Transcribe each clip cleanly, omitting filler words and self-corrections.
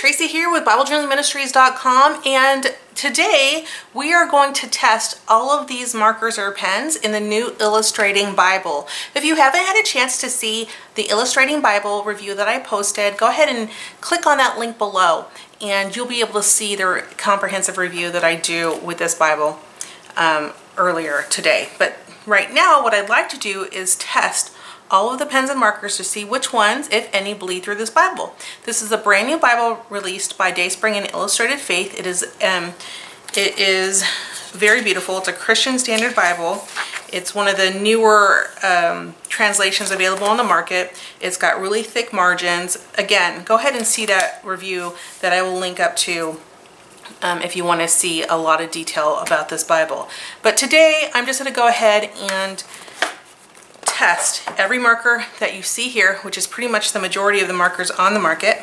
Tracy here with BibleJournalMinistries.com, and today we are going to test all of these markers or pens in the new Illustrating Bible. If you haven't had a chance to see the Illustrating Bible review that I posted, go ahead and click on that link below and you'll be able to see the comprehensive review that I do with this Bible earlier today. But right now what I'd like to do is test all of the pens and markers to see which ones, if any, bleed through this Bible. This is a brand new Bible released by Dayspring and Illustrated Faith. It is very beautiful. It's a Christian Standard Bible. It's one of the newer translations available on the market. It's got really thick margins. Again, go ahead and see that review that I will link up to if you want to see a lot of detail about this Bible. But today I'm just going to go ahead and test every marker that you see here, which is pretty much the majority of the markers on the market,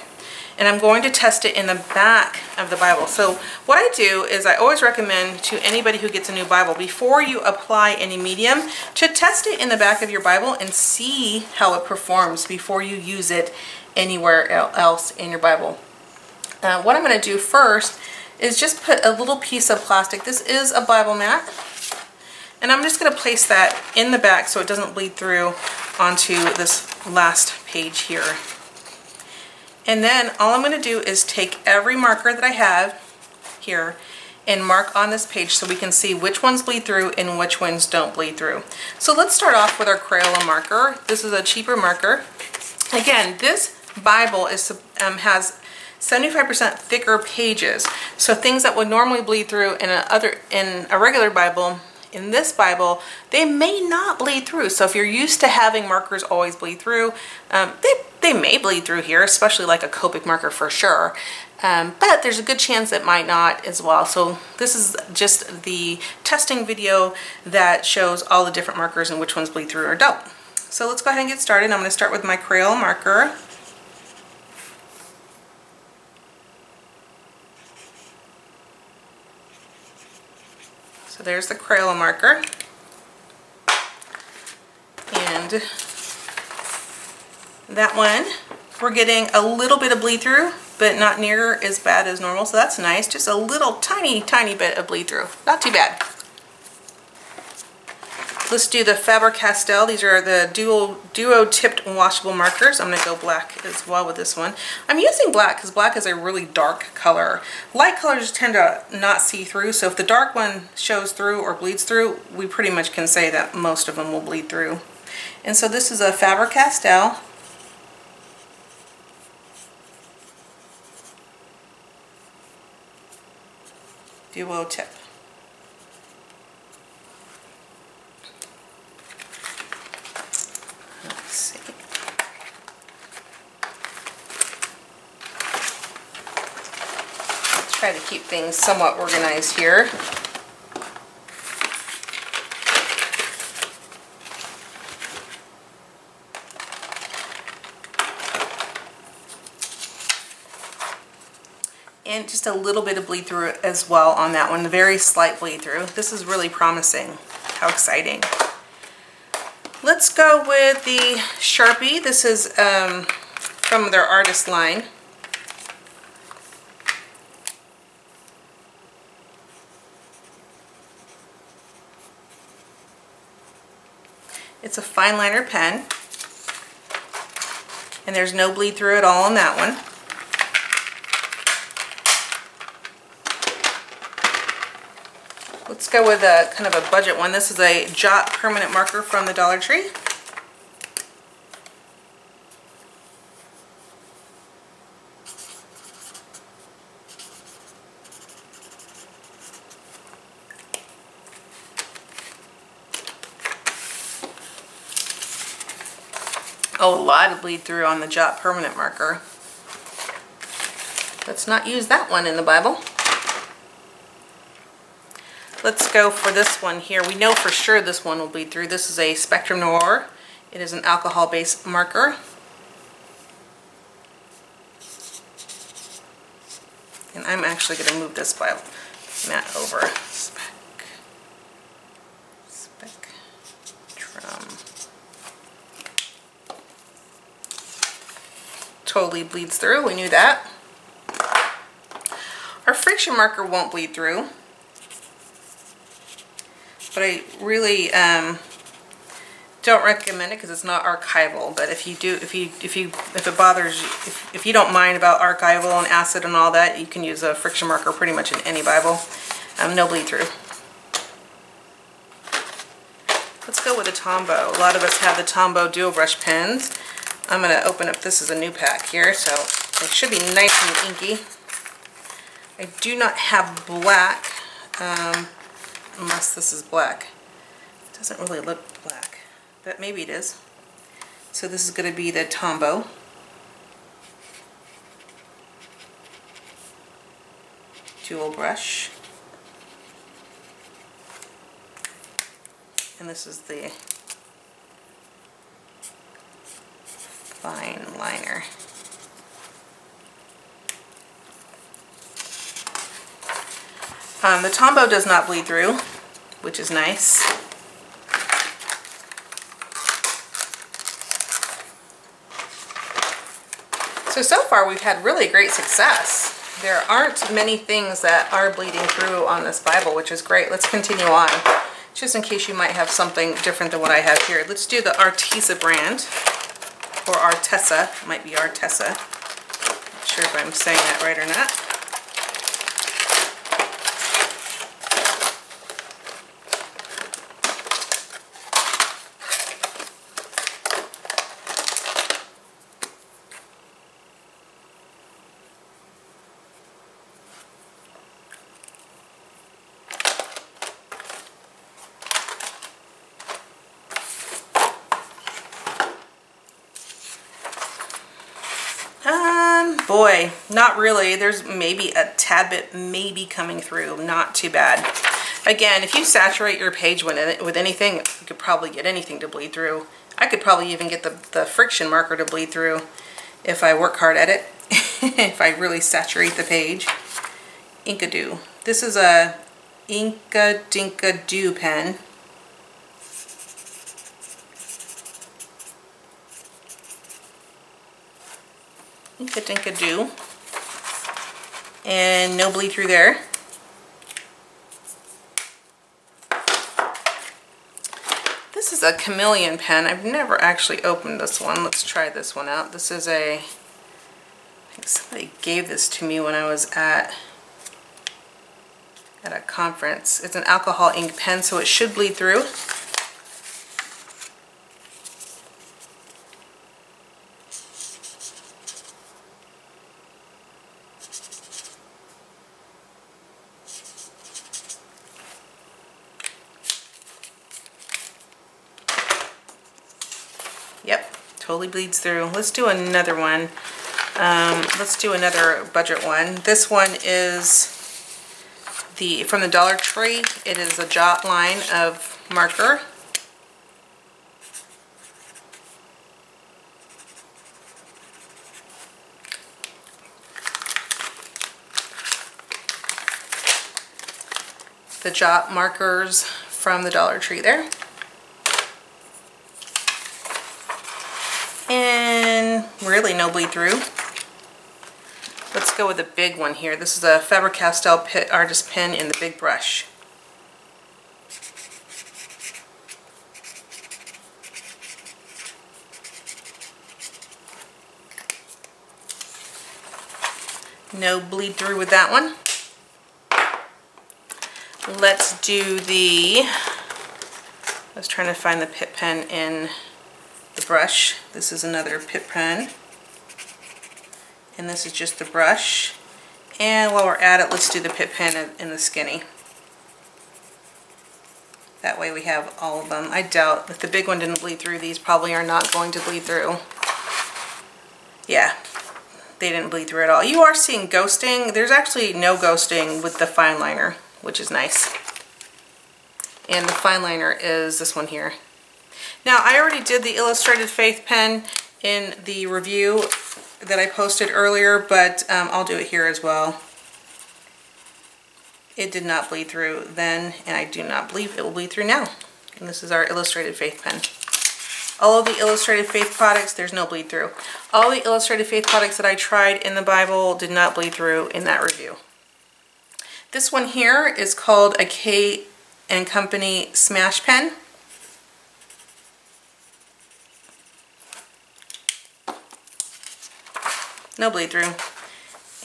and I'm going to test it in the back of the Bible. So what I do is I always recommend to anybody who gets a new Bible, before you apply any medium, to test it in the back of your Bible and see how it performs before you use it anywhere else in your Bible. What I'm going to do first is just put a little piece of plastic. This is a Bible mat. And I'm just going to place that in the back so it doesn't bleed through onto this last page here. And then all I'm going to do is take every marker that I have here and mark on this page so we can see which ones bleed through and which ones don't bleed through. So let's start off with our Crayola marker. This is a cheaper marker. Again, this Bible has 75% thicker pages. So things that would normally bleed through in a regular Bible, in this Bible, they may not bleed through. So if you're used to having markers always bleed through, they may bleed through here, especially like a Copic marker for sure. But there's a good chance it might not as well. So this is just the testing video that shows all the different markers and which ones bleed through or don't. So let's go ahead and get started. I'm going to start with my Crayola marker. So there's the Crayola marker, and that one, we're getting a little bit of bleed through, but not near as bad as normal, so that's nice. Just a little tiny bit of bleed through, not too bad. Let's do the Faber-Castell. These are the duo tipped washable markers. I'm going to go black as well with this one. I'm using black because black is a really dark color. Light colors tend to not see through, so if the dark one shows through or bleeds through, we pretty much can say that most of them will bleed through. And so this is a Faber-Castell. Duo tip. Try to keep things somewhat organized here. And just a little bit of bleed through as well on that one, very slight bleed through. This is really promising. How exciting. Let's go with the Sharpie. This is from their artist line. It's a fine liner pen, and there's no bleed through at all on that one. Let's go with a kind of a budget one. This is a Jot permanent marker from the Dollar Tree. Oh, a lot of bleed through on the Jot permanent marker. Let's not use that one in the Bible. Let's go for this one here. We know for sure this one will bleed through. This is a Spectrum Noir. It is an alcohol-based marker. And I'm actually going to move this Bible mat over. Totally bleeds through, we knew that. Our friction marker won't bleed through, but I really don't recommend it because it's not archival. But if you do, if it bothers you, if you don't mind about archival and acid and all that, you can use a friction marker pretty much in any Bible. No bleed through. Let's go with a Tombow. A lot of us have the Tombow dual brush pens. I'm going to open up, this is a new pack here, so it should be nice and inky. I do not have black, unless this is black. It doesn't really look black, but maybe it is. So this is going to be the Tombow. Dual brush. And this is the fine liner. The Tombow does not bleed through, which is nice. So far we've had really great success. There aren't many things that are bleeding through on this Bible, which is great. Let's continue on, just in case you might have something different than what I have here. Let's do the Artesa brand, or Artesa. It might be Artesa. Not sure if I'm saying that right or not. Boy, not really. There's maybe a tad bit maybe coming through. Not too bad. Again, if you saturate your page with anything, you could probably get anything to bleed through. I could probably even get the friction marker to bleed through if I work hard at it. If I really saturate the page. Inkadoo. This is a Inkadinkadoo pen. Inkadinkadoo. And no bleed through there. This is a Chameleon pen. I've never actually opened this one. Let's try this one out. This is I think somebody gave this to me when I was at a conference. It's an alcohol ink pen, so it should bleed through. Yep, totally bleeds through. Let's do another one. Let's do another budget one. This one is from the Dollar Tree. It is a jot line of marker. The jot markers from the Dollar Tree there. And really no bleed through. Let's go with a big one here. This is a Faber-Castell Artist Pen in the big brush. No bleed through with that one. Let's do I was trying to find the Pitt pen in the brush. This is another Pitt pen. And this is just the brush. And while we're at it, let's do the Pitt pen in the skinny. That way we have all of them. I doubt if the big one didn't bleed through, these probably are not going to bleed through. Yeah, they didn't bleed through at all. You are seeing ghosting. There's actually no ghosting with the fine liner, which is nice. And the fine liner is this one here. Now, I already did the Illustrated Faith pen in the review that I posted earlier, but I'll do it here as well. It did not bleed through then, and I do not believe it will bleed through now. And this is our Illustrated Faith pen. All of the Illustrated Faith products, there's no bleed through. All the Illustrated Faith products that I tried in the Bible did not bleed through in that review. This one here is called a K & Company Smash Pen. No bleed through,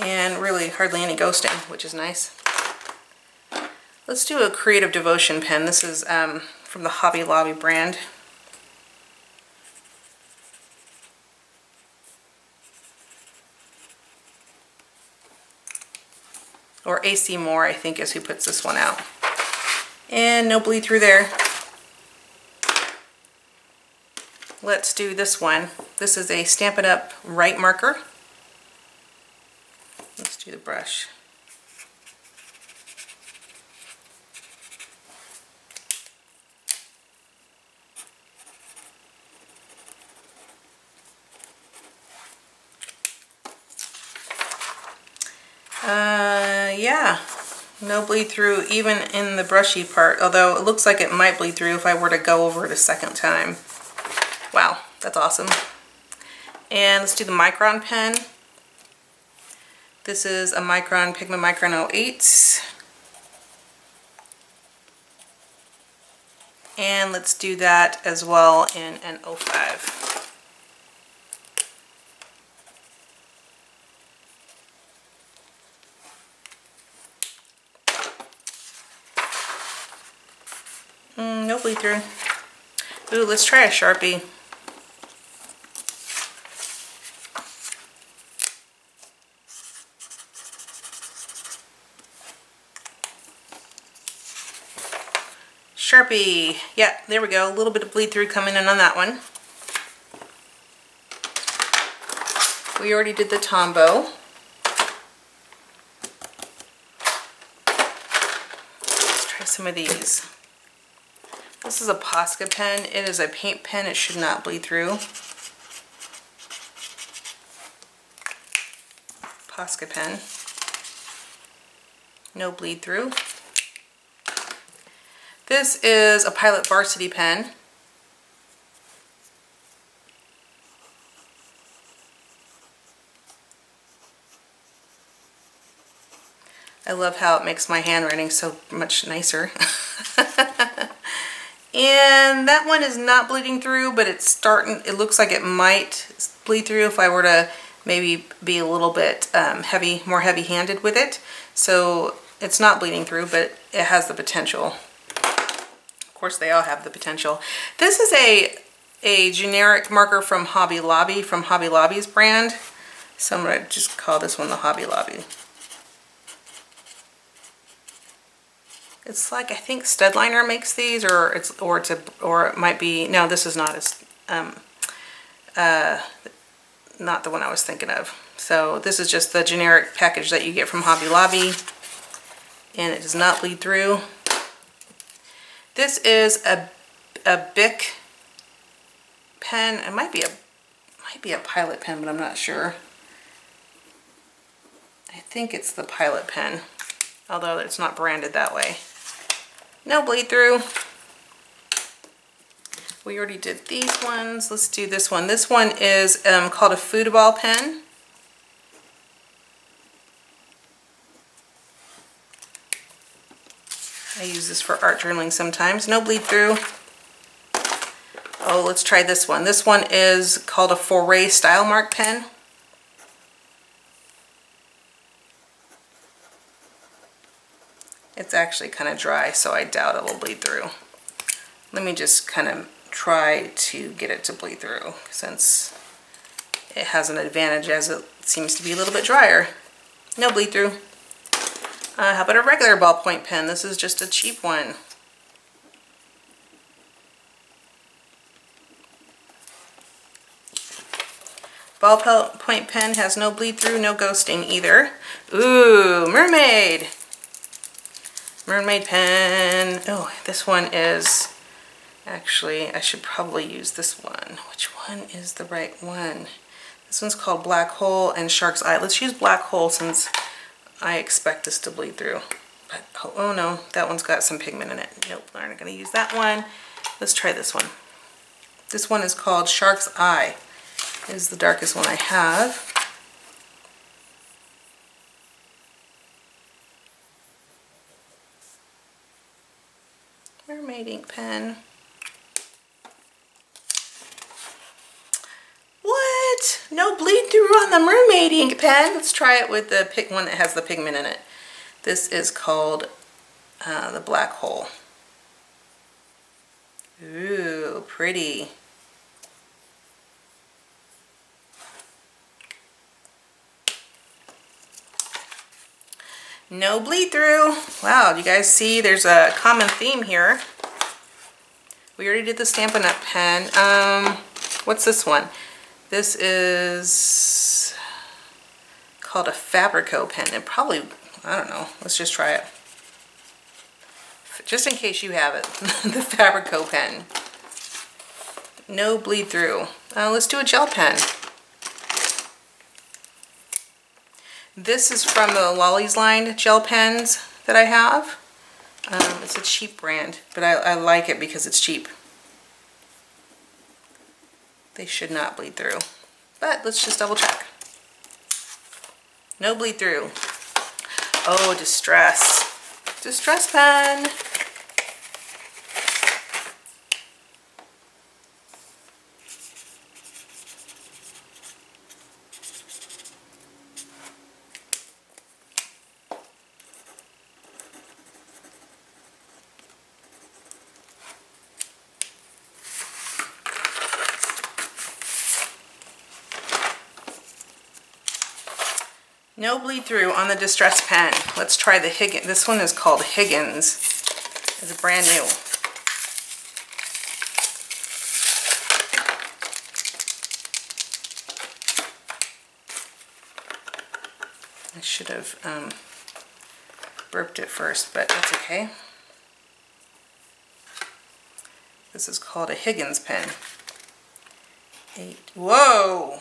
and really hardly any ghosting, which is nice. Let's do a Creative Devotion pen. This is from the Hobby Lobby brand. Or AC Moore, I think, is who puts this one out. And no bleed through there. Let's do this one. This is a Stampin' Up! Right marker. Let's do the brush. Yeah, no bleed through even in the brushy part, although it looks like it might bleed through if I were to go over it a second time. Wow, that's awesome. And let's do the Micron pen. This is a Micron Pigment Micron 08. And let's do that as well in an 05. No bleed through. Ooh, let's try a Sharpie. Sharpie. Yeah, there we go. A little bit of bleed through coming in on that one. We already did the Tombow. Let's try some of these. This is a Posca pen. It is a paint pen. It should not bleed through. Posca pen. No bleed through. This is a Pilot Varsity Pen. I love how it makes my handwriting so much nicer. And that one is not bleeding through, but it's starting, it looks like it might bleed through if I were to maybe be a little bit more heavy-handed with it. So it's not bleeding through, but it has the potential. Of course, they all have the potential. This is a generic marker from Hobby Lobby, from Hobby Lobby's brand. So I'm going to just call this one the Hobby Lobby. It's like, I think Studliner makes these, or it might be, no, this is not not the one I was thinking of. So this is just the generic package that you get from Hobby Lobby, and it does not bleed through. This is a Bic pen. It might be a Pilot pen, but I'm not sure. I think it's the Pilot pen, although it's not branded that way. No bleed through. We already did these ones. Let's do this one. This one is called a Football pen. I use this for art journaling sometimes. No bleed through. Oh, let's try this one. This one is called a Foray Style Mark pen. It's actually kind of dry, so I doubt it will bleed through. Let me just kind of try to get it to bleed through, since it has an advantage as it seems to be a little bit drier. No bleed through. How about a regular ballpoint pen? This is just a cheap one. Ballpoint pen has no bleed through, no ghosting either. Ooh, mermaid. Mermaid pen. Oh, this one is, actually, I should probably use this one. Which one is the right one? This one's called Black Hole and Shark's Eye. Let's use Black Hole since I expect this to bleed through. But, oh no, that one's got some pigment in it. Nope, we're not going to use that one. Let's try this one. This one is called Shark's Eye. It is the darkest one I have. mermaid ink pen. What? No bleed through on the mermaid ink pen. Let's try it with the one that has the pigment in it. This is called the Black Hole. Ooh, pretty. No bleed through. Wow, you guys see there's a common theme here. We already did the Stampin' Up! Pen. What's this one? This is called a Fabrico pen. And probably, I don't know, let's just try it. Just in case you have it, the Fabrico pen. No bleed through. Let's do a gel pen. This is from the Lolly's line gel pens that I have. It's a cheap brand, but I like it because it's cheap. They should not bleed through, but let's just double check. No bleed through. Oh, distress. Distress pen. No bleed through on the Distress pen. Let's try the Higgins. This one is called Higgins. It's brand new. I should have burped it first, but that's okay. This is called a Higgins pen. Whoa!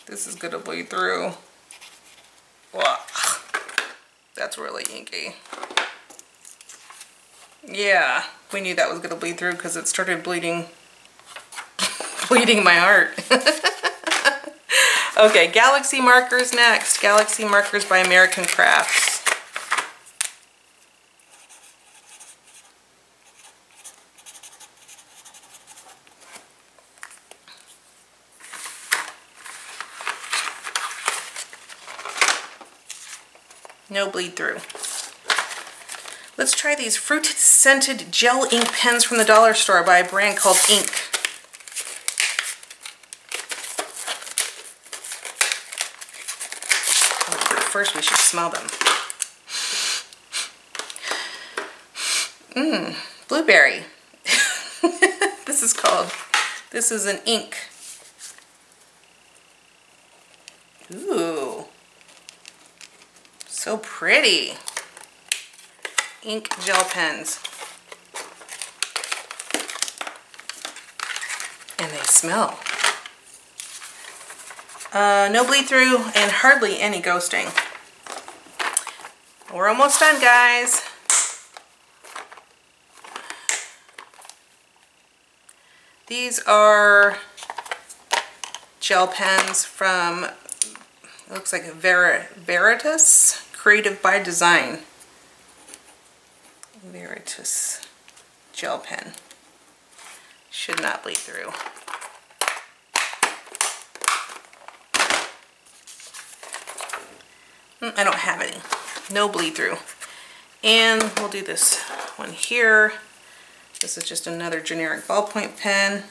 This is gonna bleed through. Wow. That's really inky. Yeah, we knew that was gonna bleed through because it started bleeding my heart. Okay, Galaxy markers next. Galaxy markers by American Crafts. No bleed through. Let's try these fruited scented gel ink pens from the dollar store by a brand called Ink. First we should smell them. Blueberry. This is an ink. Ooh. So pretty. Ink gel pens. And they smell. No bleed through and hardly any ghosting. We're almost done, guys. These are gel pens from, it looks like Veritas Creative by Design. Veritas gel pen. Should not bleed through. I don't have any. No bleed through. And we'll do this one here. This is just another generic ballpoint pen.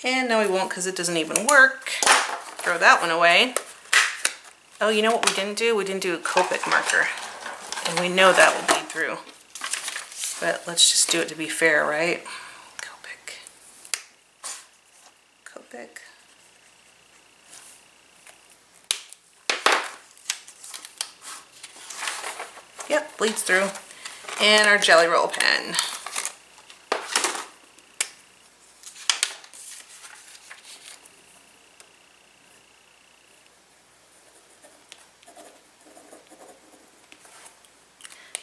And no, we won't because it doesn't even work. Throw that one away. Oh, you know what we didn't do? We didn't do a Copic marker. And we know that will bleed through. But let's just do it to be fair, right? Copic. Copic. Yep, bleeds through. And our Jelly Roll pen.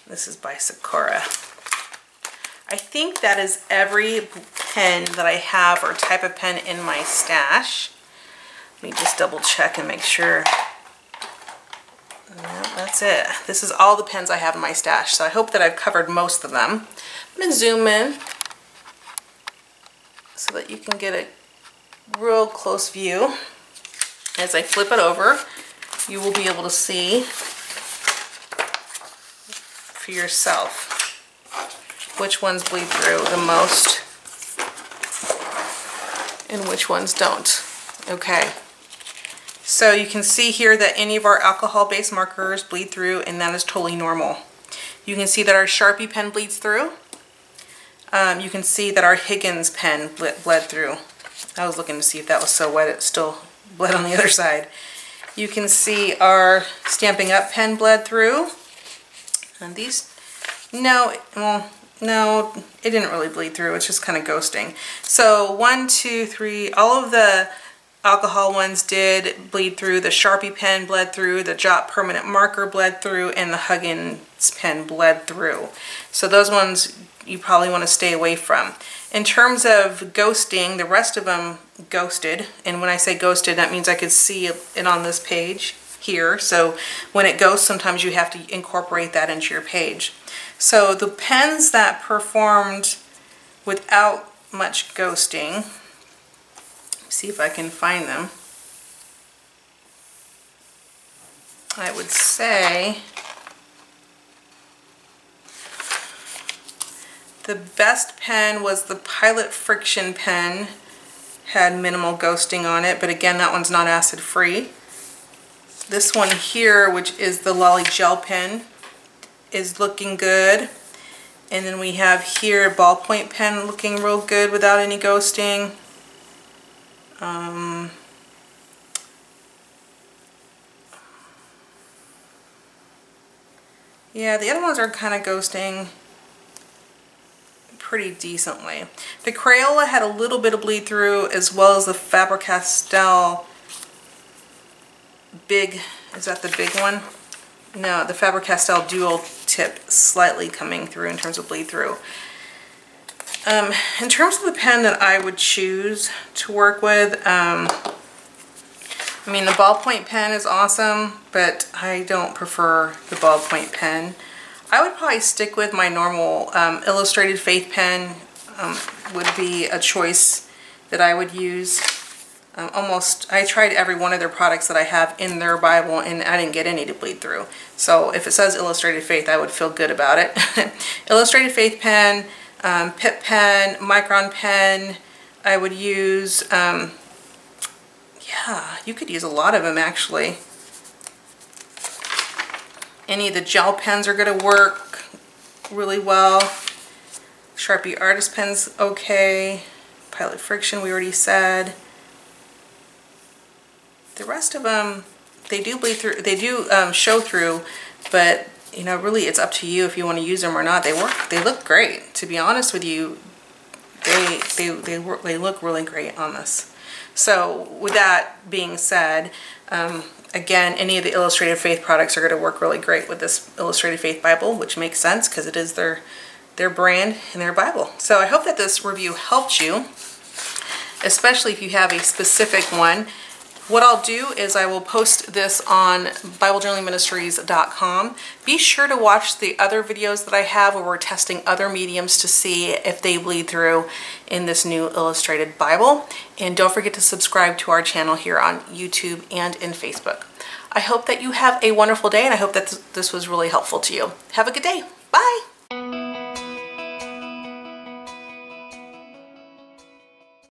This is by Sakura. I think that is every pen that I have or type of pen in my stash. Let me just double check and make sure. Nope. That's it. This is all the pens I have in my stash, so I hope that I've covered most of them. I'm going to zoom in so that you can get a real close view. As I flip it over, you will be able to see for yourself which ones bleed through the most and which ones don't. Okay. So you can see here that any of our alcohol-based markers bleed through, and that is totally normal. You can see that our Sharpie pen bleeds through. You can see that our Higgins pen bled through. I was looking to see if that was so wet it still bled on the other side. You can see our Stampin' Up pen bled through. And these, no, well, no, it didn't really bleed through. It's just kind of ghosting. So 1, 2, 3, all of the alcohol ones did bleed through. The Sharpie pen bled through, the Jot permanent marker bled through, and the Higgins pen bled through. So those ones you probably want to stay away from. In terms of ghosting, the rest of them ghosted. And when I say ghosted, that means I could see it on this page here. So when it ghosts, sometimes you have to incorporate that into your page. So the pens that performed without much ghosting, see if I can find them. I would say the best pen was the Pilot Friction pen. Had minimal ghosting on it, but again, that one's not acid free. This one here, which is the Lolly Gel pen, is looking good. And then we have here a ballpoint pen looking real good without any ghosting. Yeah, the other ones are kind of ghosting pretty decently. The Crayola had a little bit of bleed through, as well as the Faber-Castell big, is that the big one? No, the Faber-Castell dual tip slightly coming through in terms of bleed through. In terms of the pen that I would choose to work with, I mean, the ballpoint pen is awesome, but I don't prefer the ballpoint pen. I would probably stick with my normal Illustrated Faith pen. Would be a choice that I would use. I tried every one of their products that I have in their Bible, and I didn't get any to bleed through. So if it says Illustrated Faith, I would feel good about it. Illustrated Faith pen, Pip pen, Micron pen, I would use. Yeah, you could use a lot of them actually. Any of the gel pens are going to work really well. Sharpie Artist Pen's okay. Pilot Friction we already said. The rest of them, they do bleed through, they do show through, but you know, really it's up to you if you want to use them or not. They work, they look great. To be honest with you, they look really great on this. So with that being said, again, any of the Illustrated Faith products are going to work really great with this Illustrated Faith Bible, which makes sense because it is their brand and their Bible. So I hope that this review helped you, especially if you have a specific one. What I'll do is I will post this on BibleJournalingMinistries.com. Be sure to watch the other videos that I have where we're testing other mediums to see if they bleed through in this new illustrated Bible. And don't forget to subscribe to our channel here on YouTube and in Facebook. I hope that you have a wonderful day, and I hope that this was really helpful to you. Have a good day. Bye.